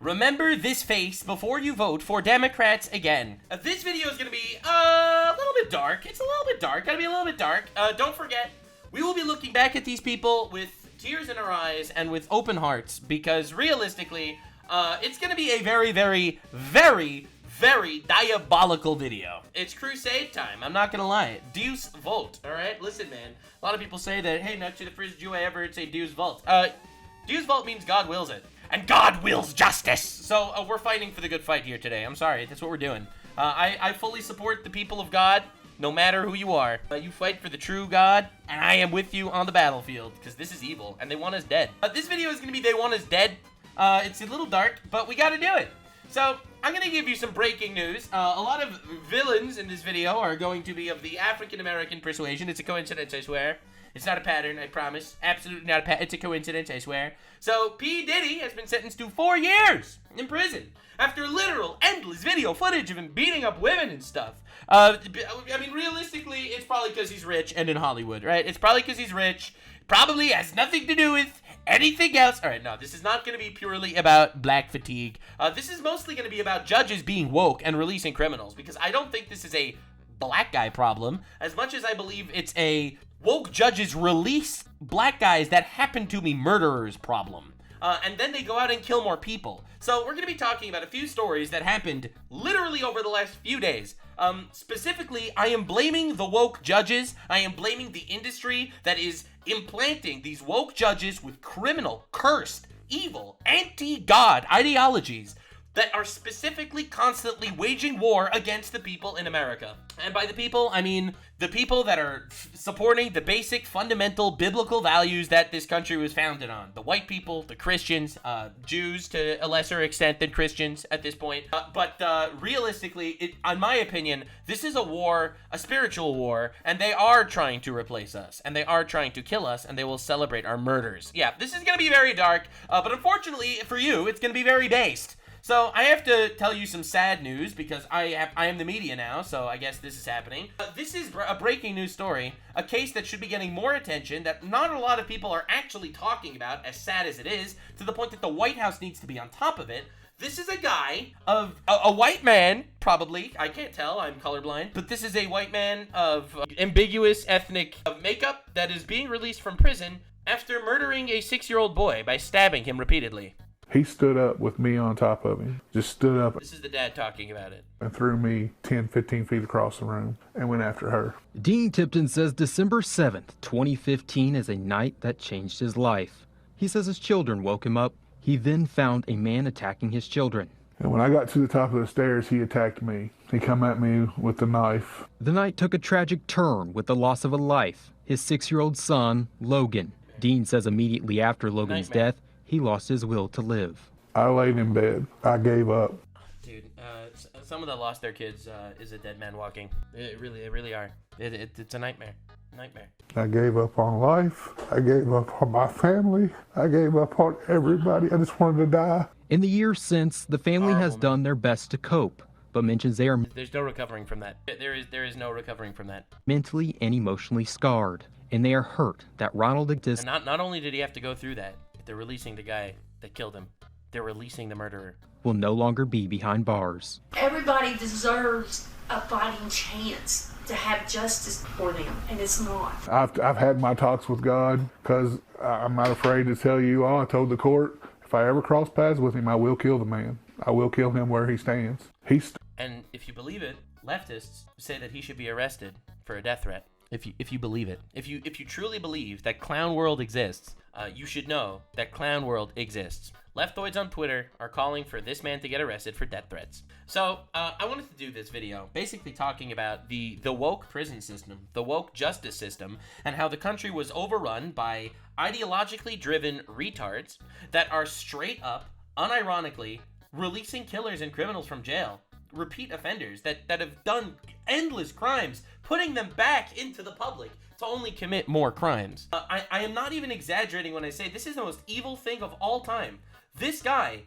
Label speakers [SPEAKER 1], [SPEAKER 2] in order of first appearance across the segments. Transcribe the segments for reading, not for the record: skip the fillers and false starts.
[SPEAKER 1] Remember this face before you vote for Democrats again. This video is gonna be a little bit dark. It's a little bit dark, gotta be a little bit dark. Don't forget, we will be looking back at these people with tears in our eyes and with open hearts, because realistically, it's gonna be a very, very, very, very diabolical video. It's crusade time, I'm not gonna lie. Deus Volt, alright? Listen, man, a lot of people say that, hey, Nux, you're the first Jew I ever heard say Deus Volt. Deus Volt means God wills it. And God wills justice! So, we're fighting for the good fight here today. I'm sorry, that's what we're doing. I fully support the people of God, no matter who you are. You fight for the true God, and I am with you on the battlefield, because this is evil, and they want us dead. This video is gonna be They Want Us Dead. It's a little dark, but we gotta do it. So, I'm gonna give you some breaking news. A lot of villains in this video are going to be of the African-American persuasion. It's a coincidence, I swear. It's not a pattern, I promise. Absolutely not a pattern. It's a coincidence, I swear. So, P. Diddy has been sentenced to 4 years in prison after literal, endless video footage of him beating up women and stuff. I mean, realistically, it's probably because he's rich and in Hollywood, right? It's probably because he's rich. Probably has nothing to do with anything else. All right, no, this is not going to be purely about black fatigue. This is mostly going to be about judges being woke and releasing criminals, because I don't think this is a black guy problem as much as I believe it's a woke judges release black guys that happen to be murderers problem. And then they go out and kill more people. So we're going to be talking about a few stories that happened literally over the last few days. Specifically, I am blaming the woke judges. I am blaming the industry that is implanting these woke judges with criminal, cursed, evil, anti-God ideologies that are specifically constantly waging war against the people in America. And by the people, I mean the people that are supporting the basic, fundamental, biblical values that this country was founded on. The white people, the Christians, Jews to a lesser extent than Christians at this point. But realistically, in my opinion, this is a war, a spiritual war, and they are trying to replace us, and they are trying to kill us, and they will celebrate our murders. Yeah, this is gonna be very dark, but unfortunately for you, it's gonna be very based. So I have to tell you some sad news because I am the media now, so I guess this is happening. This is a breaking news story, a case that should be getting more attention that not a lot of people are actually talking about, as sad as it is, to the point that the White House needs to be on top of it. This is a guy of a white man, probably. I can't tell, I'm colorblind. But this is a white man of ambiguous ethnic makeup that is being released from prison after murdering a 6-year-old boy by stabbing him repeatedly.
[SPEAKER 2] He stood up with me on top of him, just stood up.
[SPEAKER 1] This is the dad talking about it.
[SPEAKER 2] And threw me 10, 15 feet across the room and went after her.
[SPEAKER 3] Dean Tipton says December 7th, 2015 is a night that changed his life. He says his children woke him up. He then found a man attacking his children.
[SPEAKER 2] And when I got to the top of the stairs, he attacked me. He come at me with the knife.
[SPEAKER 3] The night took a tragic turn with the loss of a life, his 6-year-old son, Logan. Dean says immediately after Logan's death, he lost his will to live.
[SPEAKER 2] I laid in bed. I gave up.
[SPEAKER 1] Dude, someone that lost their kids is a dead man walking. They really are. It's a nightmare. Nightmare.
[SPEAKER 2] I gave up on life. I gave up on my family. I gave up on everybody. I just wanted to die.
[SPEAKER 3] In the years since, the family has done their best to cope, but mentions they are
[SPEAKER 1] There's no recovering from that. There is no recovering from that.
[SPEAKER 3] Mentally and emotionally scarred, and they are hurt that Ronald exists.
[SPEAKER 1] And not only did he have to go through that, they're releasing the guy that killed him. They're releasing the murderer.
[SPEAKER 3] Will no longer be behind bars.
[SPEAKER 4] Everybody deserves a fighting chance to have justice for them, and it's not.
[SPEAKER 2] I've had my talks with God because I'm not afraid to tell you all. I told the court, if I ever cross paths with him, I will kill the man. I will kill him where he stands.
[SPEAKER 1] And if you believe it, leftists say that he should be arrested for a death threat. If you believe it, if you truly believe that Clown World exists, you should know that Clown World exists. Leftoids on Twitter are calling for this man to get arrested for death threats. So I wanted to do this video basically talking about the woke prison system, the woke justice system, and how the country was overrun by ideologically driven retards that are straight up, unironically, releasing killers and criminals from jail. Repeat offenders that have done endless crimes, putting them back into the public to only commit more crimes. I am not even exaggerating when I say this is the most evil thing of all time. This guy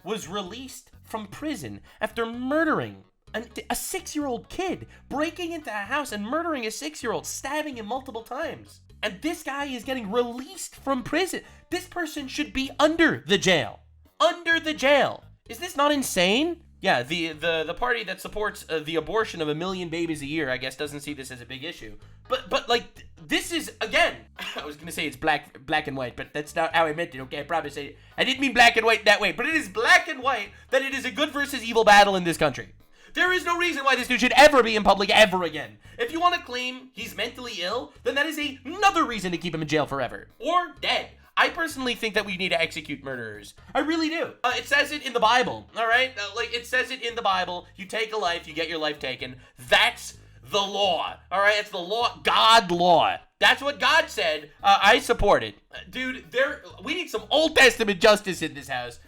[SPEAKER 1] was released from prison after murdering a 6-year-old kid, breaking into a house and murdering a 6-year-old, stabbing him multiple times. And this guy is getting released from prison. This person should be under the jail. under the jail. Is this not insane? Yeah, the party that supports the abortion of 1 million babies a year, I guess, doesn't see this as a big issue. But like, this is, again, I was gonna say it's black and white, but that's not how I meant it, okay? I promise I didn't mean black and white that way, but it is black and white that it is a good versus evil battle in this country. There is no reason why this dude should ever be in public ever again. If you want to claim he's mentally ill, then that is another reason to keep him in jail forever. Or dead. I personally think that we need to execute murderers. I really do. It says it in the Bible, all right? It says it in the Bible. You take a life, you get your life taken. That's the law, all right? It's the law, God law. That's what God said. I support it. Dude, we need some Old Testament justice in this house.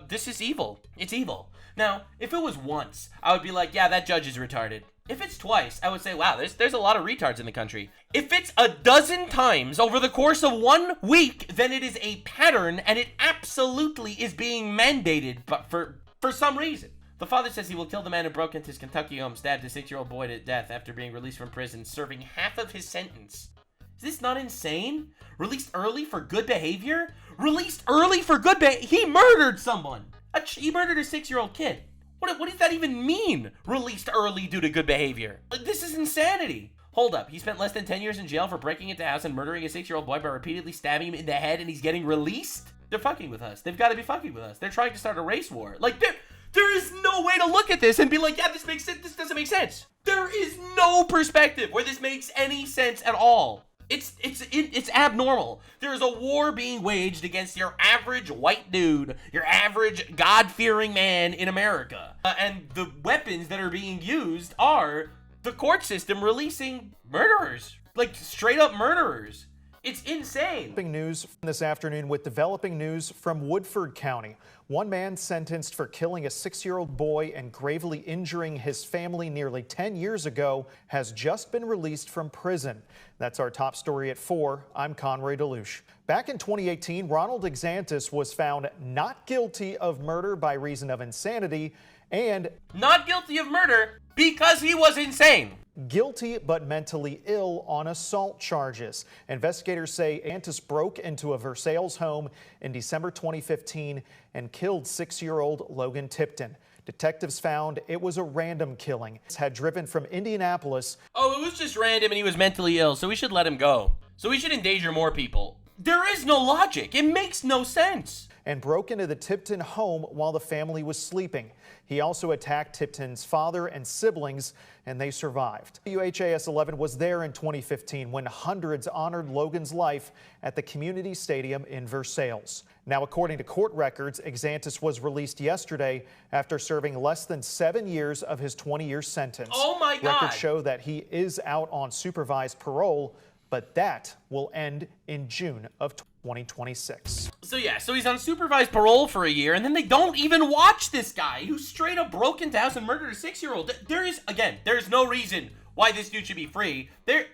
[SPEAKER 1] This is evil. It's evil. Now, if it was once, I would be like, yeah, that judge is retarded. If it's twice, I would say, wow, there's a lot of retards in the country. If it's 12 times over the course of 1 week, then it is a pattern, and it absolutely is being mandated, but for some reason. The father says he will kill the man who broke into his Kentucky home, stabbed a 6-year-old boy to death after being released from prison, serving half of his sentence. Is this not insane? Released early for good behavior? Released early for good behavior? He murdered someone. He murdered a 6-year-old kid. What does that even mean? Released early due to good behavior. This is insanity. Hold up. He spent less than 10 years in jail for breaking into a house and murdering a 6-year-old boy by repeatedly stabbing him in the head, and he's getting released? They're fucking with us. They've got to be fucking with us. They're trying to start a race war. Like, there is no way to look at this and be like, yeah, this makes sense. This doesn't make sense. There is no perspective where this makes any sense at all. It's abnormal. There is a war being waged against your average white dude, your average God-fearing man in America. And the weapons that are being used are the court system releasing murderers. Like, straight up murderers. It's insane.
[SPEAKER 5] Developing news this afternoon with developing news from Woodford County. One man sentenced for killing a 6-year-old boy and gravely injuring his family nearly 10 years ago has just been released from prison. That's our top story at 4. I'm Conroy DeLuche. Back in 2018, Ronald Exantis was found not guilty of murder by reason of insanity and
[SPEAKER 1] not guilty of murder because he was insane.
[SPEAKER 5] Guilty but mentally ill on assault charges. Investigators say Exantis broke into a Versailles home in December 2015 and killed 6-year-old Logan Tipton. Detectives found it was a random killing. Had driven from Indianapolis.
[SPEAKER 1] Oh, it was just random and he was mentally ill, so we should let him go. So we should endanger more people. There is no logic. It makes no sense.
[SPEAKER 5] And broke into the Tipton home while the family was sleeping. He also attacked Tipton's father and siblings, and they survived. WHAS 11 was there in 2015 when hundreds honored Logan's life at the community stadium in Versailles. Now, according to court records, Exantis was released yesterday after serving less than 7 years of his 20-year sentence.
[SPEAKER 1] Oh my God!
[SPEAKER 5] Records show that he is out on supervised parole, but that will end in June of 2026.
[SPEAKER 1] So he's on supervised parole for a year, and then they don't even watch this guy who straight up broke into house and murdered a 6-year-old. There's no reason why this dude should be free.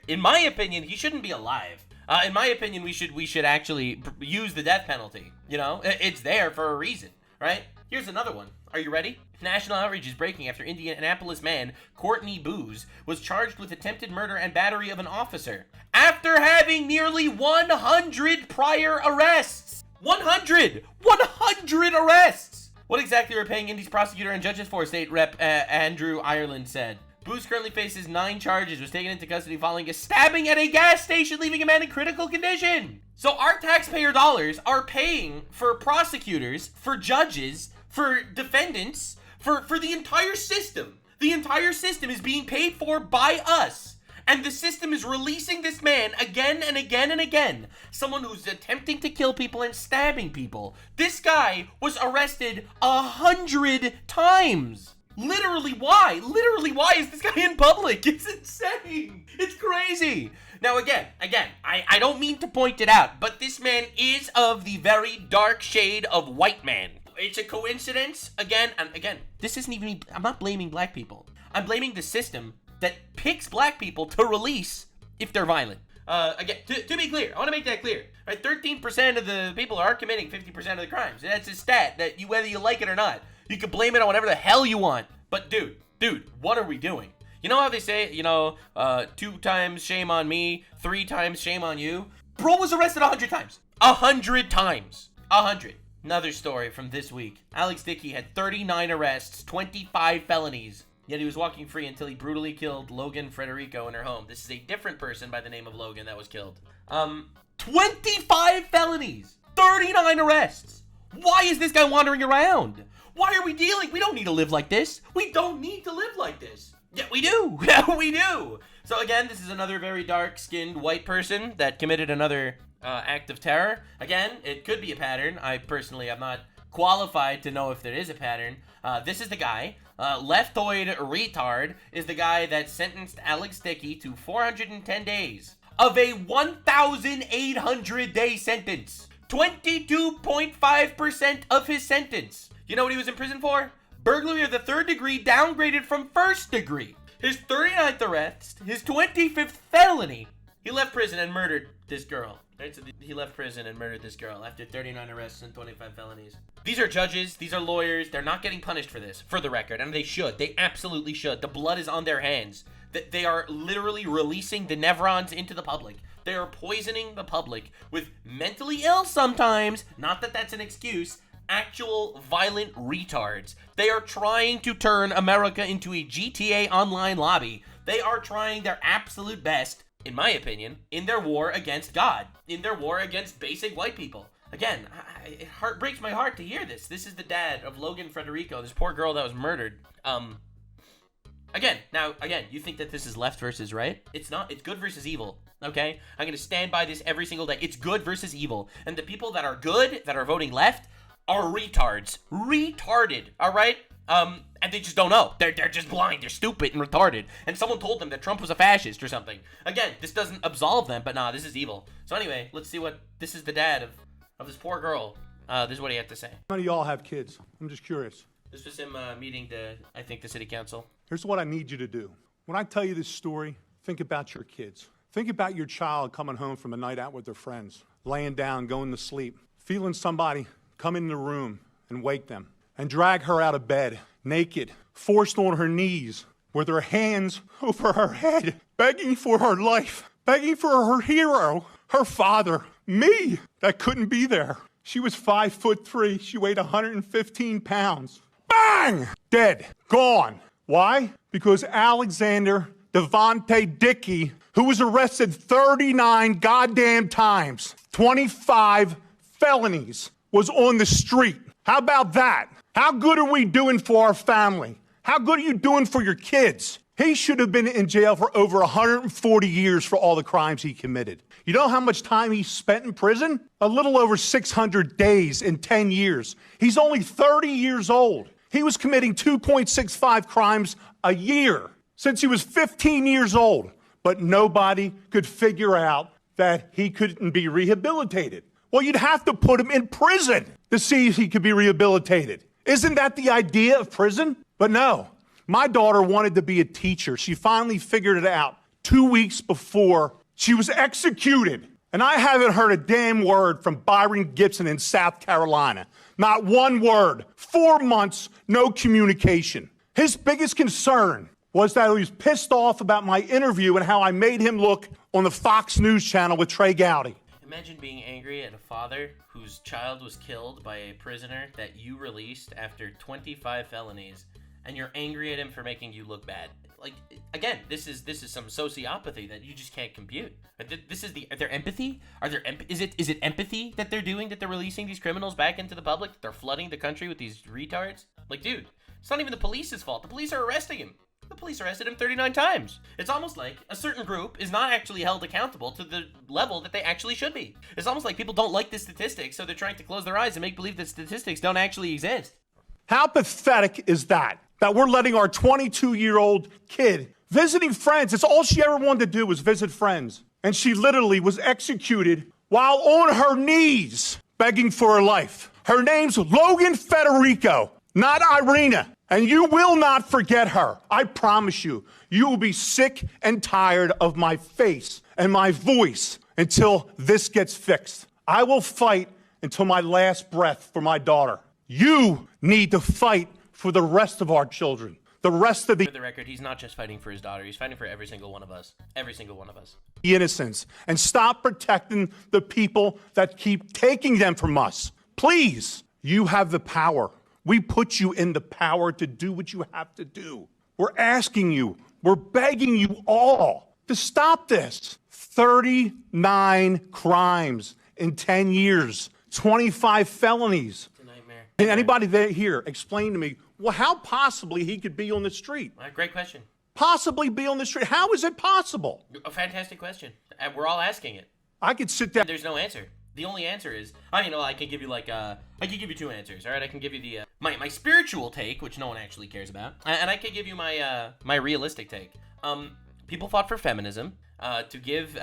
[SPEAKER 1] In my opinion, he shouldn't be alive. In my opinion, we should actually use the death penalty. You know, it's there for a reason, right? Here's another one. Are you ready? National outrage is breaking after Indianapolis man Courtney Booz was charged with attempted murder and battery of an officer after having nearly 100 prior arrests. 100 arrests. What exactly are paying Indy's prosecutor and judges for? State Rep Andrew Ireland said. Booz currently faces 9 charges, was taken into custody following a stabbing at a gas station, leaving a man in critical condition. So our taxpayer dollars are paying for prosecutors, for judges, for defendants, for the entire system. The entire system is being paid for by us. And the system is releasing this man again and again and again. Someone who's attempting to kill people and stabbing people. This guy was arrested 100 times. Literally, why? Literally, why is this guy in public? It's insane. It's crazy. Now, again, I don't mean to point it out, but this man is of the very dark shade of white man. It's a coincidence. Again, this isn't even, I'm not blaming black people. I'm blaming the system that picks black people to release if they're violent. Again, to be clear, I want to make that clear. Right, 13% of the people are committing 50% of the crimes. That's a stat that whether you like it or not, you can blame it on whatever the hell you want. But dude, what are we doing? You know how they say, 2 times shame on me, 3 times shame on you? Bro was arrested 100 times. 100 times. 100. Another story from this week. Alex Dickey had 39 arrests, 25 felonies. Yet he was walking free until he brutally killed Logan Federico in her home. This is a different person by the name of Logan that was killed. 25 felonies, 39 arrests. Why is this guy wandering around? Why are we dealing? We don't need to live like this. We don't need to live like this. Yeah, we do. Yeah, we do. So again, this is another very dark-skinned white person that committed another act of terror. Again, it could be a pattern. I personally am not qualified to know if there is a pattern. This is the guy. Leftoid retard is the guy that sentenced Alex Dickey to 410 days of a 1,800-day sentence. 22.5% of his sentence. You know what he was in prison for? Burglary of the 3rd degree downgraded from 1st degree. His 39th arrest, his 25th felony. He left prison and murdered this girl. Right? So he left prison and murdered this girl after 39 arrests and 25 felonies. These are judges. These are lawyers. They're not getting punished for this, for the record. And they should. They absolutely should. The blood is on their hands. They are literally releasing the nevrons into the public. They are poisoning the public with mentally ill sometimes. Not that that's an excuse. Actual violent retards. They are trying to turn America into a GTA online lobby. They are trying their absolute best, in my opinion, in their war against God, in their war against basic white people. Again, it breaks my heart to hear this. This is the dad of Logan Federico, this poor girl that was murdered. Again, you think that this is left versus right? It's not. It's good versus evil, okay? I'm going to stand by this every single day. It's good versus evil. And the people that are good, that are voting left, are retards. Retarded, all right? And they just don't know. They're just blind. They're stupid and retarded. And someone told them that Trump was a fascist or something. Again, this doesn't absolve them, but nah, this is evil. So anyway, let's see what... This is the dad of this poor girl. This is what he had to say.
[SPEAKER 6] How many of y'all have kids? I'm just curious.
[SPEAKER 1] This was him meeting the city council.
[SPEAKER 6] Here's what I need you to do. When I tell you this story, think about your kids. Think about your child coming home from a night out with their friends, laying down, going to sleep, feeling somebody come in the room and wake them, and drag her out of bed, naked, forced on her knees, with her hands over her head, begging for her life, begging for her hero, her father, me, that couldn't be there. She was 5'3". She weighed 115 pounds. Bang! Dead. Gone. Why? Because Alexander Devontae Dickey, who was arrested 39 goddamn times, 25 felonies, was on the street. How about that? How good are we doing for our family? How good are you doing for your kids? He should have been in jail for over 140 years for all the crimes he committed. You know how much time he spent in prison? A little over 600 days in 10 years. He's only 30 years old. He was committing 2.65 crimes a year since he was 15 years old. But nobody could figure out that he couldn't be rehabilitated. Well, you'd have to put him in prison to see if he could be rehabilitated. Isn't that the idea of prison? But no, my daughter wanted to be a teacher. She finally figured it out 2 weeks before she was executed. And I haven't heard a damn word from Byron Gibson in South Carolina. Not one word. 4 months, no communication. His biggest concern was that he was pissed off about my interview and how I made him look on the Fox News channel with Trey Gowdy.
[SPEAKER 1] Imagine being angry at a father whose child was killed by a prisoner that you released after 25 felonies, and you're angry at him for making you look bad. Like, again, this is some sociopathy that you just can't compute. This is are there empathy? Is it empathy that they're doing, that they're releasing these criminals back into the public? They're flooding the country with these retards? Like, dude, it's not even the police's fault. The police are arresting him. The police arrested him 39 times. It's almost like a certain group is not actually held accountable to the level that they actually should be. It's almost like people don't like the statistics, so they're trying to close their eyes and make believe that statistics don't actually exist.
[SPEAKER 6] How pathetic is that? That we're letting our 22-year-old kid visiting friends. It's all she ever wanted to do was visit friends. And she literally was executed while on her knees begging for her life. Her name's Logan Federico, not Iryna. And you will not forget her. I promise you. You will be sick and tired of my face and my voice until this gets fixed. I will fight until my last breath for my daughter. You need to fight for the rest of our children. The rest of the...
[SPEAKER 1] For the record, he's not just fighting for his daughter. He's fighting for every single one of us. Every single one of us.
[SPEAKER 6] Innocence. And stop protecting the people that keep taking them from us. Please. You have the power. We put you in the power to do what you have to do. We're asking you, we're begging you all to stop this. 39 crimes in 10 years, 25 felonies.
[SPEAKER 1] It's a nightmare.
[SPEAKER 6] Can anybody there here explain to me, well, how possibly he could be on the street?
[SPEAKER 1] Great question.
[SPEAKER 6] Possibly be on the street. How is it possible?
[SPEAKER 1] A fantastic question. And we're all asking it.
[SPEAKER 6] I could sit down.
[SPEAKER 1] There's no answer. The only answer is, I can give you I can give you two answers, all right? I can give you the my spiritual take, which no one actually cares about, and I can give you my my realistic take. People fought for feminism, to give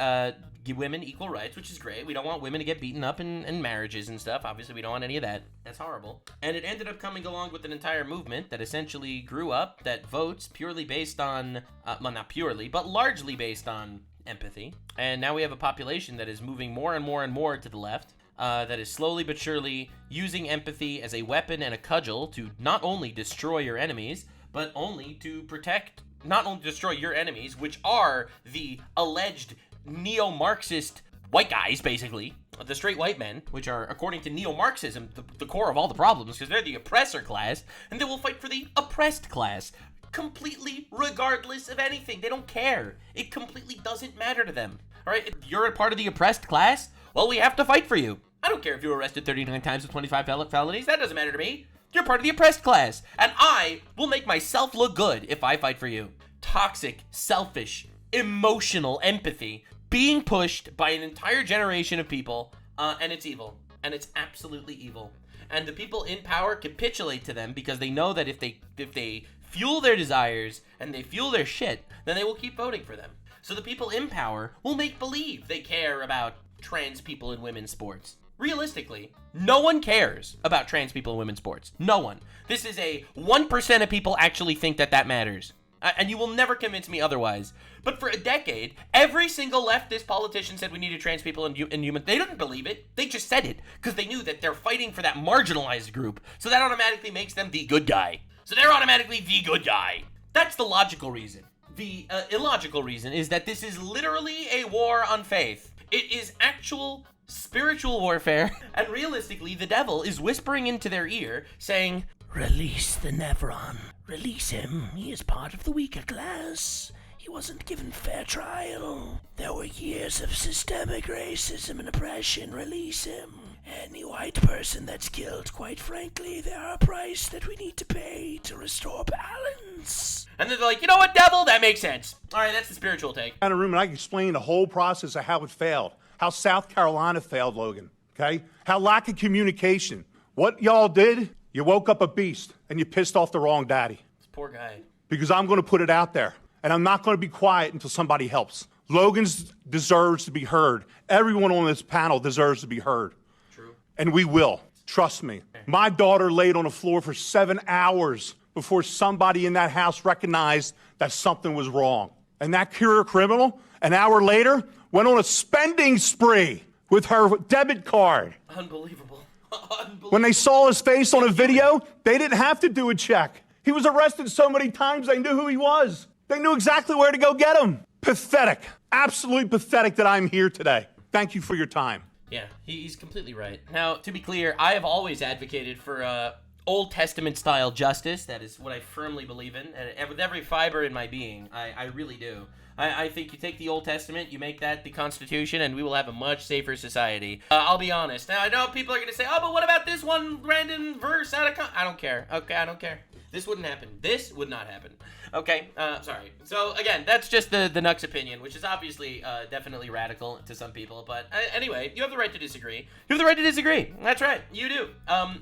[SPEAKER 1] women equal rights, which is great. We don't want women to get beaten up in marriages and stuff. Obviously, we don't want any of that. That's horrible. And it ended up coming along with an entire movement that essentially grew up that votes purely based on, well, not purely, but largely based on empathy. And now we have a population that is moving more and more and more to the left, that is slowly but surely using empathy as a weapon and a cudgel to not only destroy your enemies, but only to protect, not only destroy your enemies, which are the alleged neo-Marxist white guys, basically, the straight white men, which are, according to neo-Marxism, the core of all the problems, because they're the oppressor class, and they will fight for the oppressed class, completely regardless of anything. They don't care. It completely doesn't matter to them. All right, you're a part of the oppressed class? Well, we have to fight for you. I don't care if you were arrested 39 times with 25 felonies. That doesn't matter to me. You're part of the oppressed class, and I will make myself look good if I fight for you. Toxic, selfish, emotional empathy being pushed by an entire generation of people, and it's evil, and it's absolutely evil. And the people in power capitulate to them because they know that if they fuel their desires and they fuel their shit, then they will keep voting for them. So the people in power will make believe they care about trans people in women's sports. Realistically, no one cares about trans people in women's sports. No one. This is a 1% of people actually think that matters. And you will never convince me otherwise. But for a decade, every single leftist politician said we needed trans people in human. They didn't believe it. They just said it because they knew that they're fighting for that marginalized group. So that automatically makes them the good guy. So they're automatically the good guy. That's the logical reason. The illogical reason is that this is literally a war on faith. It is actual spiritual warfare. And realistically, the devil is whispering into their ear saying, "Release the Nevron. Release him. He is part of the weaker class. He wasn't given fair trial. There were years of systemic racism and oppression. Release him. Any white person that's killed, quite frankly, they are a price that we need to pay to restore balance." And then they're like, you know what, devil? That makes sense. All right, that's the spiritual take.
[SPEAKER 6] In a room and I can explain the whole process of how it failed, how South Carolina failed, Logan, okay? How lack of communication. What y'all did, you woke up a beast and you pissed off the wrong daddy.
[SPEAKER 1] This poor guy.
[SPEAKER 6] Because I'm going to put it out there, and I'm not going to be quiet until somebody helps. Logan deserves to be heard. Everyone on this panel deserves to be heard.
[SPEAKER 1] True.
[SPEAKER 6] And we will. Trust me. My daughter laid on the floor for 7 hours before somebody in that house recognized that something was wrong. And that career criminal, an hour later, went on a spending spree with her debit card.
[SPEAKER 1] Unbelievable. Unbelievable.
[SPEAKER 6] When they saw his face on a video, they didn't have to do a check. He was arrested so many times they knew who he was. They knew exactly where to go get him. Pathetic. Absolutely pathetic that I'm here today. Thank you for your time.
[SPEAKER 1] Yeah, he's completely right. Now, to be clear, I have always advocated for Old Testament style justice. That is what I firmly believe in, and with every fiber in my being, I really do. I think you take the Old Testament, you make that the Constitution, and we will have a much safer society. I'll be honest. Now, I know people are going to say, oh, but what about this one random verse out of I don't care. Okay, I don't care. This wouldn't happen. This would not happen. Okay, sorry. So, again, that's just the Nux opinion, which is obviously definitely radical to some people. But anyway, you have the right to disagree. You have the right to disagree. That's right. You do.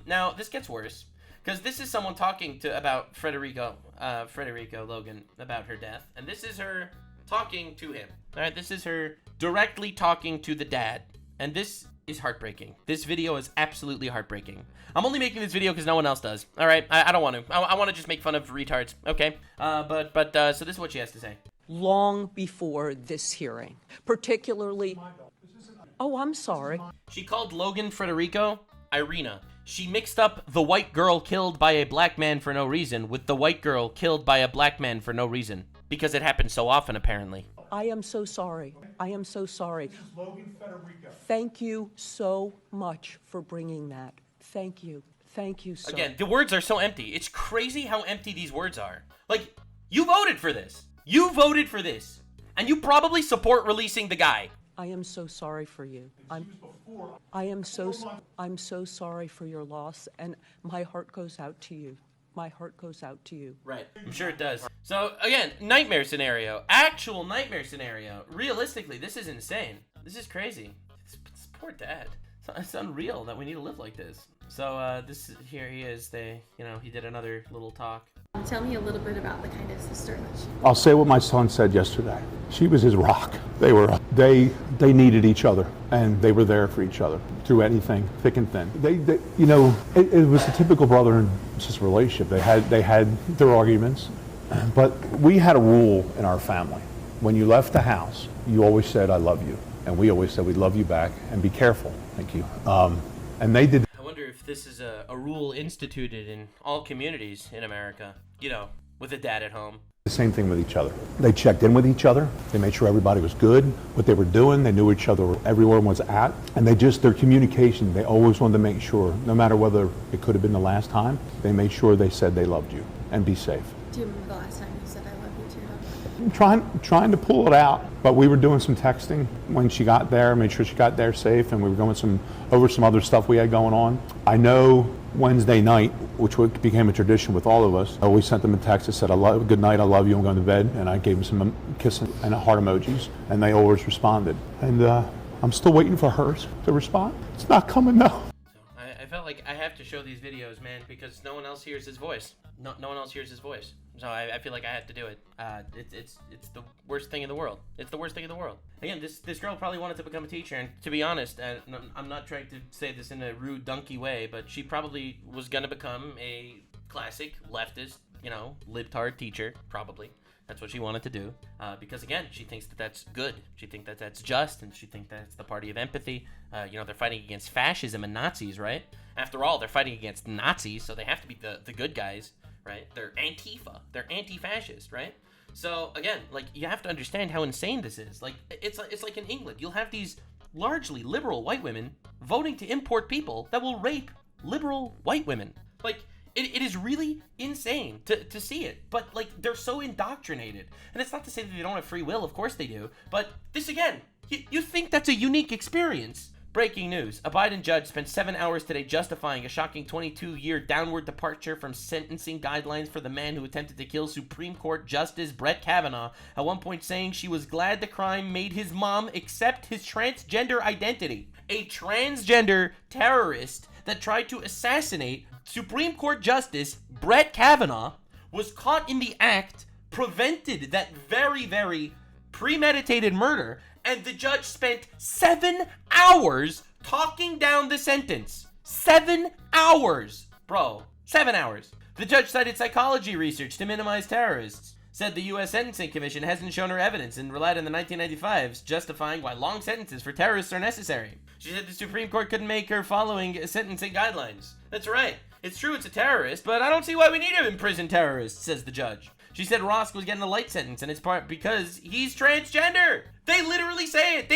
[SPEAKER 1] Now, this gets worse. Because this is someone talking about Federico Logan, about her death. And this is her talking to him. All right, this is her directly talking to the dad. And this is heartbreaking. This video is absolutely heartbreaking. I'm only making this video because no one else does. All right, I don't want to. I want to just make fun of retards. Okay, so this is what she has to say.
[SPEAKER 7] Long before this hearing, particularly. Oh, I'm sorry.
[SPEAKER 1] She called Logan Federico Iryna. She mixed up the white girl killed by a black man for no reason with the white girl killed by a black man for no reason. Because it happens so often, apparently.
[SPEAKER 7] I am so sorry. I am so sorry.
[SPEAKER 6] This is Logan Federico.
[SPEAKER 7] Thank you so much for bringing that. Thank you. Thank you, sir.
[SPEAKER 1] Again, the words are so empty. It's crazy how empty these words are. Like, you voted for this. You voted for this. And you probably support releasing the guy.
[SPEAKER 7] I am so sorry for you. I'm so sorry for your loss, and my heart goes out to you. My heart goes out to you.
[SPEAKER 1] Right. I'm sure it does. So, again, nightmare scenario. Actual nightmare scenario. Realistically, this is insane. This is crazy. It's poor dad. It's unreal that we need to live like this. So, here he is. He did another little talk.
[SPEAKER 8] Tell me a little bit about the kind of sister that she...
[SPEAKER 6] I'll say what my son said yesterday. She was his rock. They needed each other, and they were there for each other through anything, thick and thin. It was a typical brother and sister relationship. They had their arguments, but we had a rule in our family. When you left the house, you always said, "I love you," and we always said, "We love you back," and be careful. Thank you. And they did.
[SPEAKER 1] I wonder if this is a rule instituted in all communities in America, with a dad at home.
[SPEAKER 6] The same thing with each other. They checked in with each other. They made sure everybody was good, what they were doing. They knew each other, everyone was at. And their communication, they always wanted to make sure, no matter whether it could have been the last time, they made sure they said they loved you and be safe.
[SPEAKER 8] Do you remember the last time you said I love you to her?
[SPEAKER 6] I'm trying to pull it out, but we were doing some texting when she got there, made sure she got there safe, and we were going over some other stuff we had going on. I know Wednesday night, which became a tradition with all of us, I always sent them a text that said, "Good night, I love you, I'm going to bed," and I gave them some kisses and heart emojis, and they always responded. And I'm still waiting for hers to respond. It's not coming though.
[SPEAKER 1] I felt like I have to show these videos, man, because no one else hears his voice. No one else hears his voice. So I feel like I have to do it. It's the worst thing in the world. It's the worst thing in the world. Again, this girl probably wanted to become a teacher, and to be honest, I'm not trying to say this in a rude, donkey way, but she probably was gonna become a classic leftist, libtard teacher, probably. That's what she wanted to do, because again, she thinks that that's good. She thinks that that's just, and she thinks that's the party of empathy. They're fighting against fascism and Nazis, right? After all, they're fighting against Nazis, so they have to be the good guys, right? They're Antifa. They're anti-fascist, right? So again, you have to understand how insane this is. It's like in England, you'll have these largely liberal white women voting to import people that will rape liberal white women. It is really insane to see it, but they're so indoctrinated. And it's not to say that they don't have free will, of course they do, but this again, you think that's a unique experience. Breaking news, a Biden judge spent 7 hours today justifying a shocking 22-year downward departure from sentencing guidelines for the man who attempted to kill Supreme Court Justice Brett Kavanaugh, at one point saying she was glad the crime made his mom accept his transgender identity. A transgender terrorist that tried to assassinate Supreme Court Justice Brett Kavanaugh was caught in the act, prevented that very, very premeditated murder, and the judge spent 7 hours talking down the sentence. 7 hours! Bro, 7 hours. The judge cited psychology research to minimize terrorists, said the U.S. Sentencing Commission hasn't shown her evidence and relied on the 1995s, justifying why long sentences for terrorists are necessary. She said the Supreme Court couldn't make her following sentencing guidelines. That's right. It's true it's a terrorist, but I don't see why we need to imprison terrorists, says the judge. She said Rosk was getting a light sentence, and it's part because he's transgender. They literally say it.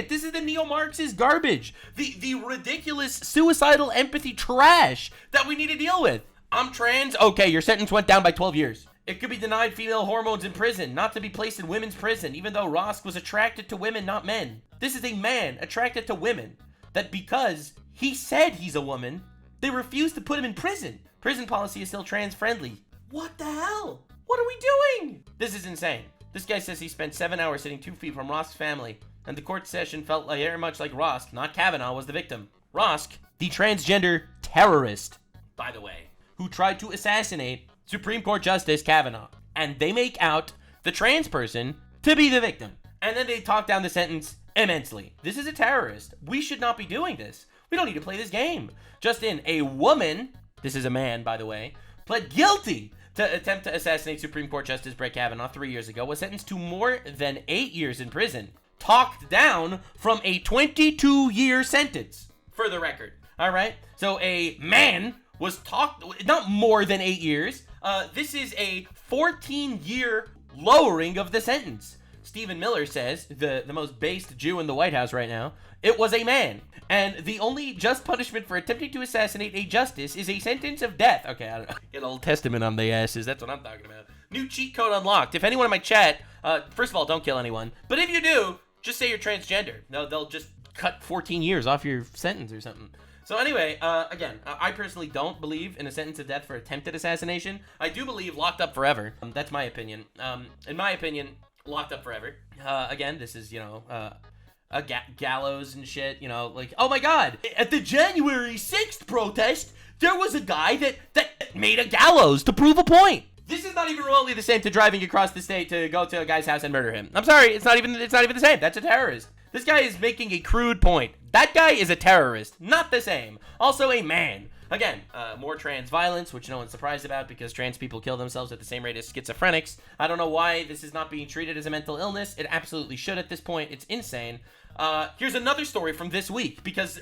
[SPEAKER 1] This is the neo-Marxist garbage. The ridiculous suicidal empathy trash that we need to deal with. I'm trans. Okay, your sentence went down by 12 years. It could be denied female hormones in prison, not to be placed in women's prison, even though Rosk was attracted to women, not men. This is a man attracted to women, that because he said he's a woman, they refuse to put him in prison. Prison policy is still trans-friendly. What the hell? What are we doing? This is insane. This guy says he spent 7 hours sitting 2 feet from Rosk's family, and the court session felt very much like Rosk, not Kavanaugh, was the victim. Rosk, the transgender terrorist, by the way, who tried to assassinate Supreme Court Justice Kavanaugh. And they make out the trans person to be the victim. And then they talk down the sentence immensely. This is a terrorist. We should not be doing this. We don't need to play this game. Just in, a woman, this is a man, by the way, pled guilty to attempt to assassinate Supreme Court Justice Brett Kavanaugh 3 years ago, was sentenced to more than 8 years in prison. Talked down from a 22-year sentence, for the record. All right? So a man was not more than 8 years. This is a 14-year lowering of the sentence. Stephen Miller says, the most based Jew in the White House right now, it was a man. And the only just punishment for attempting to assassinate a justice is a sentence of death. Okay, I don't know. Get Old Testament on the asses. That's what I'm talking about. New cheat code unlocked. If anyone in my chat, first of all, don't kill anyone. But if you do, just say you're transgender. No, they'll just cut 14 years off your sentence or something. So anyway, again, I personally don't believe in a sentence of death for attempted assassination. I do believe locked up forever. That's my opinion. In my opinion, locked up forever. Again, this is, gallows and shit, like, oh my god, at the January 6th protest, there was a guy that made a gallows to prove a point. This is not even remotely the same to driving across the state to go to a guy's house and murder him. I'm sorry, it's not even the same. That's a terrorist. This guy is making a crude point. That guy is a terrorist, not the same. Also a man. Again, more trans violence, which no one's surprised about because trans people kill themselves at the same rate as schizophrenics. I don't know why this is not being treated as a mental illness. It absolutely should at this point. It's insane. Here's another story from this week because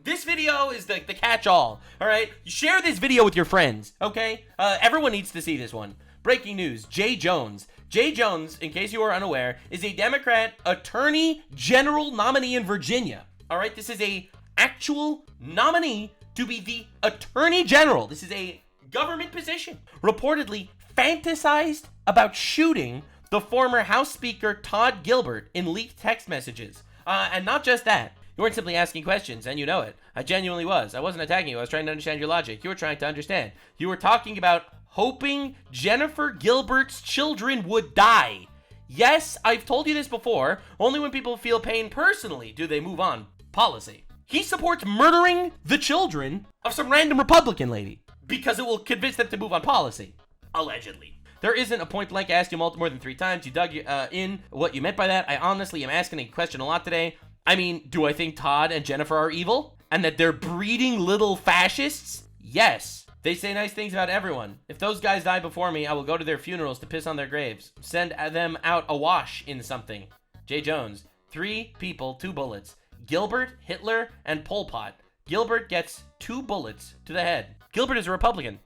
[SPEAKER 1] this video is the catch-all, all right? Share this video with your friends, okay? Everyone needs to see this one. Breaking news, Jay Jones. Jay Jones, in case you are unaware, is a Democrat attorney general nominee in Virginia. All right, this is a actual nominee to be the attorney general. This is a government position. Reportedly fantasized about shooting the former House Speaker Todd Gilbert in leaked text messages. And not just that. You weren't simply asking questions, and you know it. I genuinely was. I wasn't attacking you. I was trying to understand your logic. You were trying to understand. You were talking about hoping Jennifer Gilbert's children would die. Yes, I've told you this before. Only when people feel pain personally do they move on policy. He supports murdering the children of some random Republican lady because it will convince them to move on policy. Allegedly. There isn't a point blank. I asked you more than 3 times. You dug in what you meant by that. I honestly am asking a question a lot today. I mean, do I think Todd and Jennifer are evil? And that they're breeding little fascists? Yes. They say nice things about everyone. If those guys die before me, I will go to their funerals to piss on their graves. Send them out awash in something. Jay Jones. 3 people, 2 bullets. Gilbert, Hitler, and Pol Pot. Gilbert gets 2 bullets to the head. Gilbert is a Republican.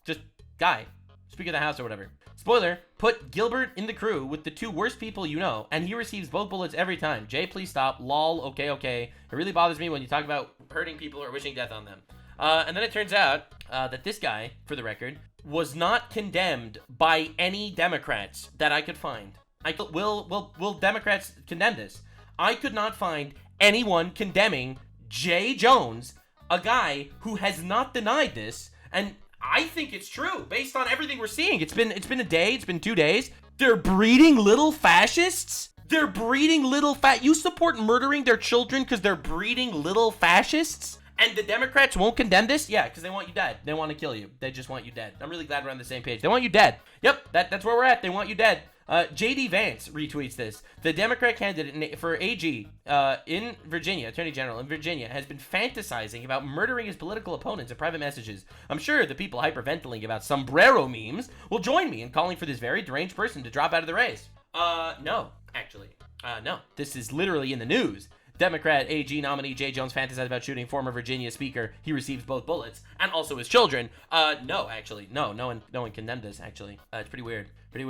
[SPEAKER 1] Just guy. Speaker of the House or whatever. Spoiler, put Gilbert in the crew with the 2 worst people you know, and he receives both bullets every time. Jay, please stop. Lol, okay. It really bothers me when you talk about hurting people or wishing death on them. And then it turns out that this guy, for the record, was not condemned by any Democrats that I could find. Will Democrats condemn this? I could not find anyone condemning Jay Jones, a guy who has not denied this, and I think it's true based on everything we're seeing. It's been a day, it's been 2 days. They're breeding little fascists? They're breeding little you support murdering their children because they're breeding little fascists? And the Democrats won't condemn this? Yeah, because they want you dead. They want to kill you. They just want you dead. I'm really glad we're on the same page. They want you dead. Yep, that's where we're at. They want you dead. J.D. Vance retweets this. The Democrat candidate for AG in Virginia, Attorney General in Virginia, has been fantasizing about murdering his political opponents in private messages. I'm sure the people hyperventilating about sombrero memes will join me in calling for this very deranged person to drop out of the race. No, actually. No. This is literally in the news. Democrat AG nominee Jay Jones fantasized about shooting former Virginia Speaker. He receives both bullets, and also his children. No, actually. No one condemned this, actually. It's pretty weird. They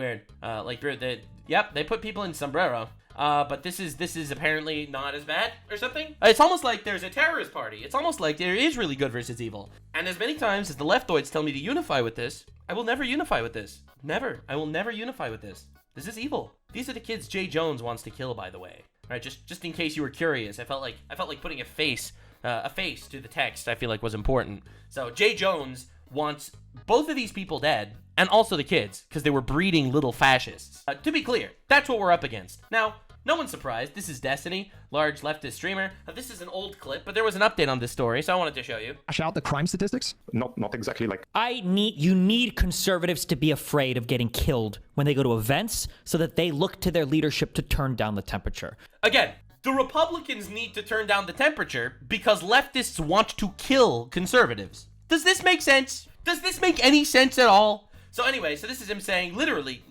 [SPEAKER 1] put people in sombrero. But this is apparently not as bad or something. It's almost like there's a terrorist party. It's almost like there is really good versus evil. And as many times as the leftoids tell me to unify with this, I will never unify with this. Never. I will never unify with this. This is evil. These are the kids Jay Jones wants to kill, by the way. All right, just in case you were curious, I felt like putting a face to the text. I feel like was important. So Jay Jones wants both of these people dead, and also the kids, because they were breeding little fascists. To be clear, that's what we're up against. Now, no one's surprised. This is Destiny, large leftist streamer. This is an old clip, but there was an update on this story, so I wanted to show you.
[SPEAKER 9] Out the crime statistics?
[SPEAKER 10] Not exactly like.
[SPEAKER 11] You need conservatives to be afraid of getting killed when they go to events so that they look to their leadership to turn down the temperature.
[SPEAKER 1] Again, the Republicans need to turn down the temperature because leftists want to kill conservatives. Does this make sense? Does this make any sense at all? So anyway, this is him saying, literally,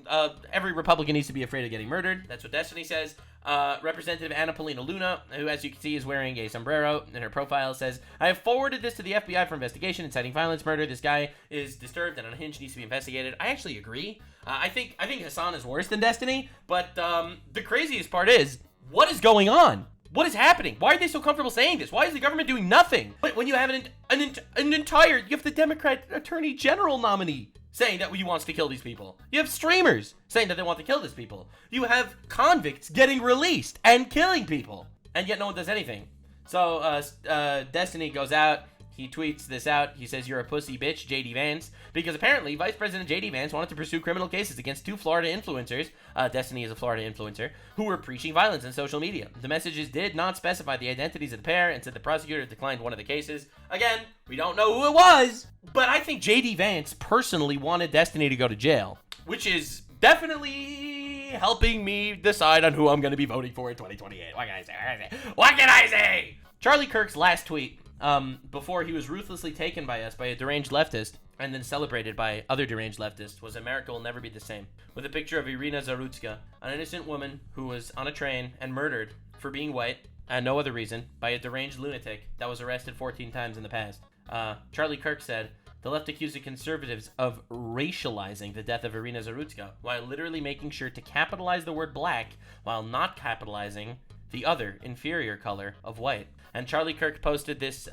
[SPEAKER 1] every Republican needs to be afraid of getting murdered. That's what Destiny says. Representative Anna Paulina Luna, who, as you can see, is wearing a sombrero in her profile, says, I have forwarded this to the FBI for investigation, inciting violence, murder. This guy is disturbed and unhinged, needs to be investigated. I actually agree. I think Hassan is worse than Destiny, but the craziest part is, what is going on? What is happening? Why are they so comfortable saying this? Why is the government doing nothing? But when you have you have the Democrat Attorney General nominee saying that he wants to kill these people. You have streamers saying that they want to kill these people. You have convicts getting released and killing people. And yet no one does anything. So Destiny goes out. He tweets this out. He says, you're a pussy bitch, J.D. Vance. Because apparently, Vice President J.D. Vance wanted to pursue criminal cases against 2 Florida influencers, Destiny is a Florida influencer, who were preaching violence on social media. The messages did not specify the identities of the pair and said the prosecutor declined one of the cases. Again, we don't know who it was, but I think J.D. Vance personally wanted Destiny to go to jail, which is definitely helping me decide on who I'm going to be voting for in 2028. What can I say? What can I say? Charlie Kirk's last tweet, before he was ruthlessly taken by us by a deranged leftist and then celebrated by other deranged leftists, was America will never be the same, with a picture of Iryna Zarutska, an innocent woman who was on a train and murdered for being white and no other reason by a deranged lunatic that was arrested 14 times in the past. Charlie Kirk said, the left accused the conservatives of racializing the death of Iryna Zarutska while literally making sure to capitalize the word black while not capitalizing the other inferior color of white. And Charlie Kirk posted this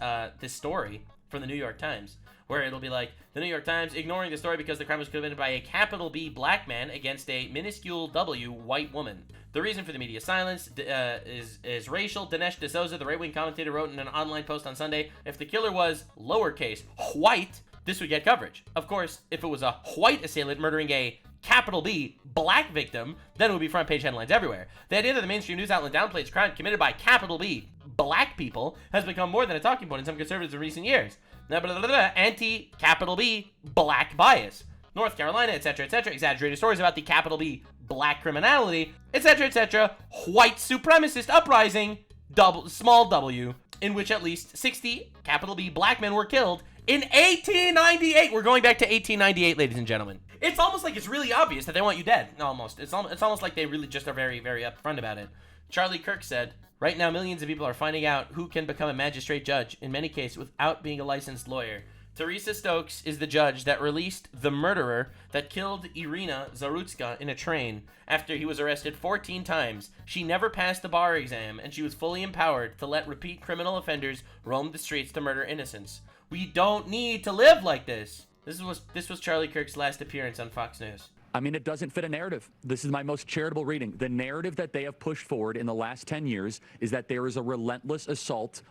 [SPEAKER 1] story from the New York Times, where it'll be like, the New York Times ignoring the story because the crime was committed by a capital B black man against a minuscule W white woman. The reason for the media silence is racial. Dinesh D'Souza, the right-wing commentator, wrote in an online post on Sunday, if the killer was lowercase white, this would get coverage. Of course, if it was a white assailant murdering a capital B black victim, then it would be front page headlines everywhere. The idea that the mainstream news outlet downplays crime committed by capital B black people has become more than a talking point in some conservatives in recent years. Anti-capital B black bias. North Carolina, etc., exaggerated stories about the capital B black criminality, etc., white supremacist uprising, small w, in which at least 60 capital B black men were killed in 1898. We're going back to 1898, ladies and gentlemen. It's almost like it's really obvious that they want you dead. Almost. It's almost like they really just are very, very upfront about it. Charlie Kirk said, right now millions of people are finding out who can become a magistrate judge, in many cases without being a licensed lawyer. Teresa Stokes is the judge that released the murderer that killed Iryna Zarutska in a train after he was arrested 14 times. She never passed the bar exam, and she was fully empowered to let repeat criminal offenders roam the streets to murder innocents. We don't need to live like this. This was Charlie Kirk's last appearance on Fox News.
[SPEAKER 9] I mean, it doesn't fit a narrative. This is my most charitable reading. The narrative that they have pushed forward in the last 10 years is that there is a relentless assault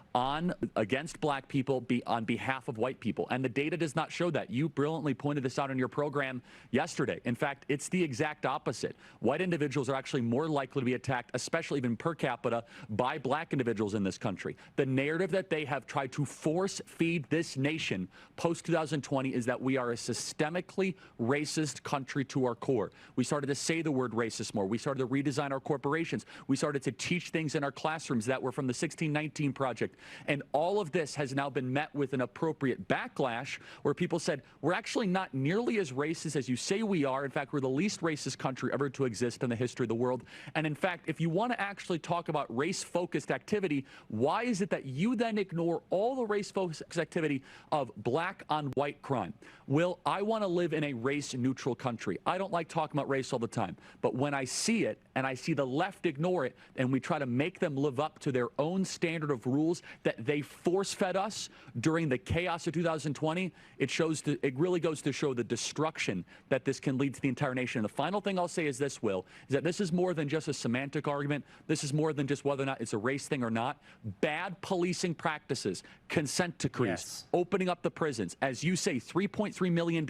[SPEAKER 9] against black people on behalf of white people. And the data does not show that. You brilliantly pointed this out on your program yesterday. In fact, it's the exact opposite. White individuals are actually more likely to be attacked, especially even per capita, by black individuals in this country. The narrative that they have tried to force feed this nation post-2020 is that we are a systemically racist country to our core. We started to say the word racist more. We started to redesign our corporations. We started to teach things in our classrooms that were from the 1619 Project. And all of this has now been met with an appropriate backlash where people said, we're actually not nearly as racist as you say we are. In fact, we're the least racist country ever to exist in the history of the world. And in fact, if you want to actually talk about race-focused activity, why is it that you then ignore all the race-focused activity of black on white crime? Will, I want to live in a race-neutral country. I don't like talking about race all the time. But when I see it, and I see the left ignore it, and we try to make them live up to their own standard of rules that they force-fed us during the chaos of 2020, it really goes to show the destruction that this can lead to the entire nation. And the final thing I'll say is this, Will, is that this is more than just a semantic argument. This is more than just whether or not it's a race thing or not. Bad policing practices, consent decrees, opening up the prisons, as you say, $3.3 million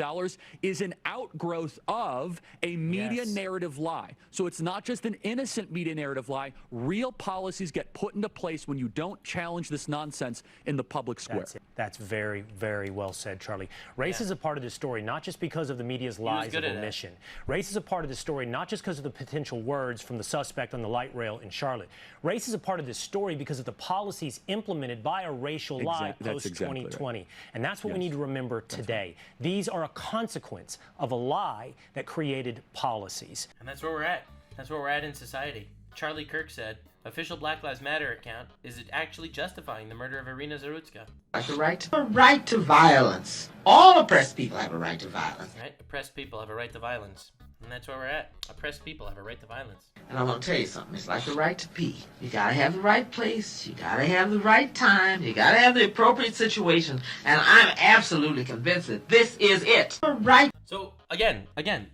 [SPEAKER 9] is an outgrowth of a media narrative lie. So it's not just an innocent media narrative lie. Real policies get put into place when you don't challenge this nonsense in the public square.
[SPEAKER 10] That's very, very well said, Charlie. Race is a part of this story, not just because of the media's lies of omission. Race is a part of this story, not just because of the potential words from the suspect on the light rail in Charlotte. Race is a part of this story because of the policies implemented by a racial lie post-2020. And that's what we need to remember today. These are a consequence of a lie that created policies.
[SPEAKER 1] And that's where we're at. That's where we're at in society. Charlie Kirk said, official Black Lives Matter account is it actually justifying the murder of Iryna Zarutska.
[SPEAKER 12] Like a right to violence. All oppressed people have a right to violence.
[SPEAKER 1] Right? Oppressed people have a right to violence. And that's where we're at. Oppressed people have a right to violence.
[SPEAKER 12] And I'm going to tell you something. It's like the right to pee. You got to have the right place. You got to have the right time. You got to have the appropriate situation. And I'm absolutely convinced that this is it. Right.
[SPEAKER 1] So, again,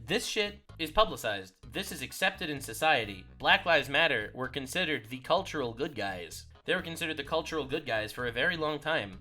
[SPEAKER 1] this shit is publicized. This is accepted in society. Black Lives Matter were considered the cultural good guys. They were considered the cultural good guys for a very long time.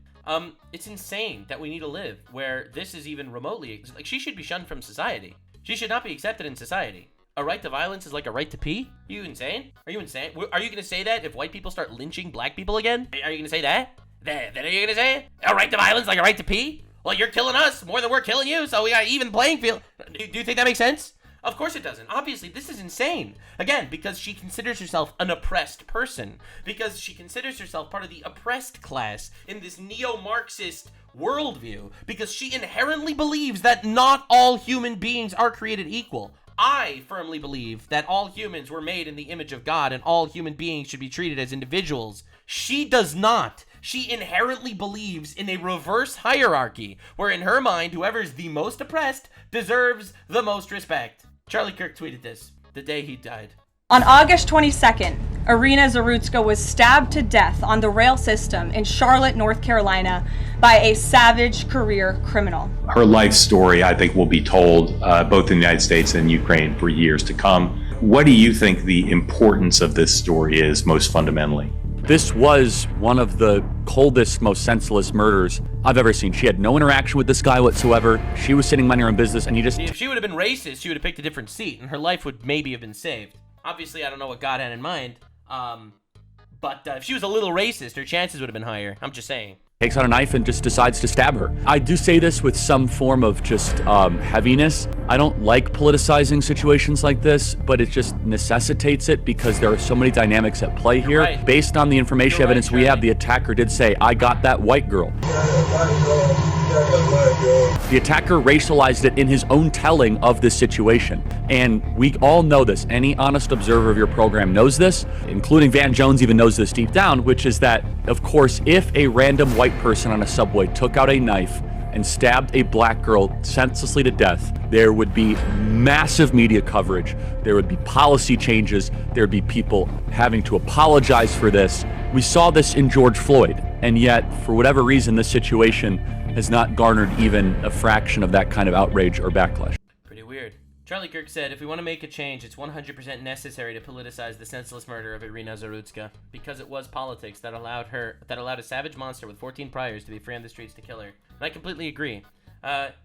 [SPEAKER 1] It's insane that we need to live where this is even remotely, like, she should be shunned from society. She should not be accepted in society. A right to violence is like a right to pee? Are you insane? Are you insane? Are you going to say that if white people start lynching black people again? Are you going to say that? Then are you going to say a right to violence like a right to pee? Well, you're killing us more than we're killing you, so we got an even playing field. Do you think that makes sense? Of course it doesn't. Obviously, this is insane. Again, because she considers herself an oppressed person. Because she considers herself part of the oppressed class in this neo-Marxist worldview. Because she inherently believes that not all human beings are created equal. I firmly believe that all humans were made in the image of God and all human beings should be treated as individuals. She does not. She inherently believes in a reverse hierarchy, where in her mind, whoever's the most oppressed deserves the most respect. Charlie Kirk tweeted this the day he died.
[SPEAKER 13] On August 22nd, Iryna Zarutska was stabbed to death on the rail system in Charlotte, North Carolina by a savage career criminal.
[SPEAKER 14] Her life story, I think, will be told both in the United States and Ukraine for years to come. What do you think the importance of this story is most fundamentally?
[SPEAKER 9] This was one of the coldest, most senseless murders I've ever seen. She had no interaction with this guy whatsoever. She was sitting minding her own business, and he just...
[SPEAKER 1] If she would have been racist, she would have picked a different seat, and her life would maybe have been saved. Obviously, I don't know what God had in mind, but if she was a little racist, her chances would have been higher. I'm just saying.
[SPEAKER 9] Takes out a knife and just decides to stab her. I do say this with some form of just heaviness. I don't like politicizing situations like this, but it just necessitates it because there are so many dynamics at play here.
[SPEAKER 1] Right.
[SPEAKER 9] Based on the information evidence we have, the attacker did say, "I got that white girl." The attacker racialized it in his own telling of this situation. And we all know this. Any honest observer of your program knows this, including Van Jones even knows this deep down, which is that, of course, if a random white person on a subway took out a knife and stabbed a black girl senselessly to death, there would be massive media coverage. There would be policy changes. There would be people having to apologize for this. We saw this in George Floyd, and yet, for whatever reason, this situation has not garnered even a fraction of that kind of outrage or backlash.
[SPEAKER 1] Pretty weird. Charlie Kirk said, if we want to make a change, it's 100% necessary to politicize the senseless murder of Iryna Zarutska, because it was politics that allowed a savage monster with 14 priors to be free on the streets to kill her. And I completely agree.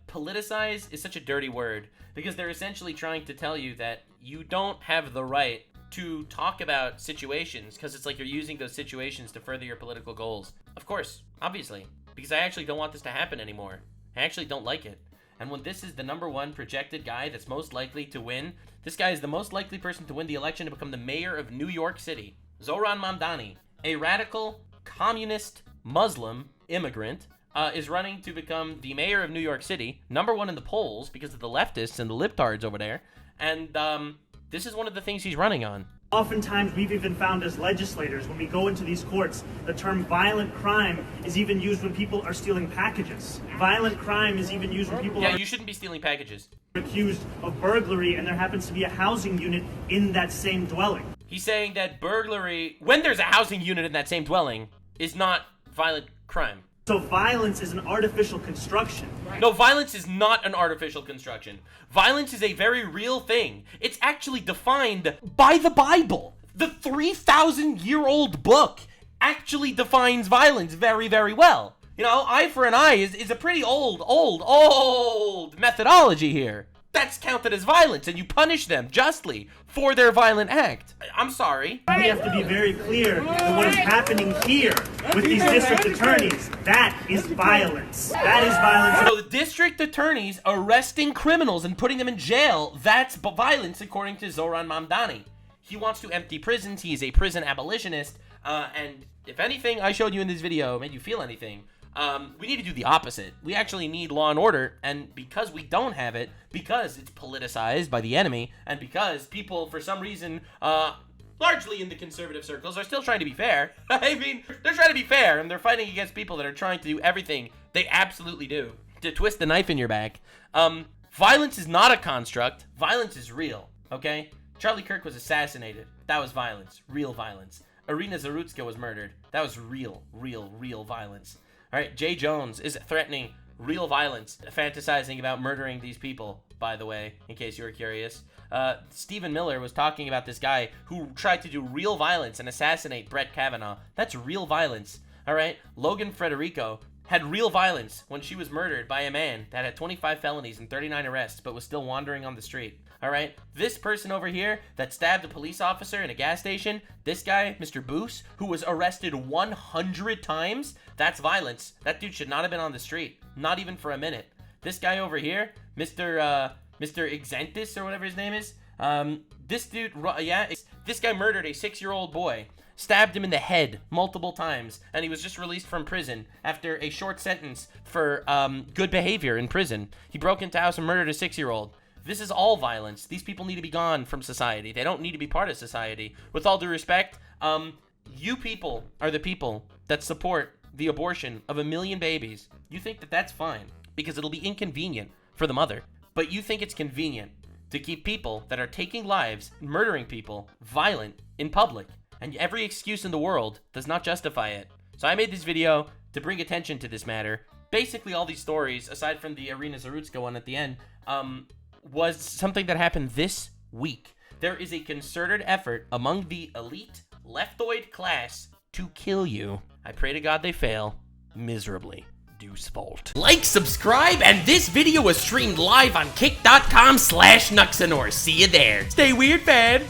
[SPEAKER 1] Politicize is such a dirty word, because they're essentially trying to tell you that you don't have the right to talk about situations, because it's like you're using those situations to further your political goals. Of course, obviously. Because I actually don't want this to happen anymore. I actually don't like it. And when this is the #1 projected guy that's most likely to win, this guy is the most likely person to win the election to become the mayor of New York City. Zoran Mamdani, a radical, communist, Muslim immigrant, is running to become the mayor of New York City, #1 in the polls because of the leftists and the libtards over there. And this is one of the things he's running on.
[SPEAKER 15] Oftentimes, we've even found as legislators, when we go into these courts, the term violent crime is even used when people are stealing packages. Violent crime is even used when people are...
[SPEAKER 1] you shouldn't be stealing packages.
[SPEAKER 15] ...accused of burglary, and there happens to be a housing unit in that same dwelling.
[SPEAKER 1] He's saying that burglary, when there's a housing unit in that same dwelling, is not violent crime.
[SPEAKER 15] So violence is an artificial construction.
[SPEAKER 1] No, violence is not an artificial construction. Violence is a very real thing. It's actually defined by the Bible. The 3,000-year-old book actually defines violence very, very well. You know, eye for an eye is a pretty old methodology here. That's counted as violence, and you punish them justly for their violent act. I'm sorry.
[SPEAKER 15] We have to be very clear that what is happening here with these district attorneys, that is violence. That is violence.
[SPEAKER 1] So the district attorneys arresting criminals and putting them in jail, that's violence according to Zoran Mamdani. He wants to empty prisons. He is a prison abolitionist. And if anything I showed you in this video made you feel anything, we need to do the opposite. We actually need law and order, and because we don't have it, because it's politicized by the enemy, and because people, for some reason, largely in the conservative circles, are still trying to be fair. I mean, they're trying to be fair, and they're fighting against people that are trying to do everything they absolutely do to twist the knife in your back. Violence is not a construct. Violence is real, okay? Charlie Kirk was assassinated. That was violence. Real violence. Iryna Zarutska was murdered. That was real violence. All right, Jay Jones is threatening real violence, fantasizing about murdering these people, by the way, in case you were curious. Stephen Miller was talking about this guy who tried to do real violence and assassinate Brett Kavanaugh. That's real violence, all right? Logan Federico had real violence when she was murdered by a man that had 25 felonies and 39 arrests but was still wandering on the street, all right? This person over here that stabbed a police officer in a gas station, this guy, Mr. Boos, who was arrested 100 times, that's violence. That dude should not have been on the street, not even for a minute. This guy over here, Mr. Exentis or whatever his name is, this dude, this guy murdered a 6-year-old boy, stabbed him in the head multiple times, and he was just released from prison after a short sentence for good behavior in prison. He broke into a house and murdered a 6-year-old. This is all violence. These people need to be gone from society. They don't need to be part of society. With all due respect, you people are the people that support the abortion of 1 million babies. You think that that's fine because it'll be inconvenient for the mother. But you think it's convenient to keep people that are taking lives, murdering people, violent in public. And every excuse in the world does not justify it. So I made this video to bring attention to this matter. Basically, all these stories, aside from the Iryna Zarutska one at the end, was something that happened this week. There is a concerted effort among the elite leftoid class to kill you. I pray to God they fail miserably. Deuce Volt. Like, subscribe, and this video was streamed live on kick.com/Nuxanor. See you there. Stay weird, fam.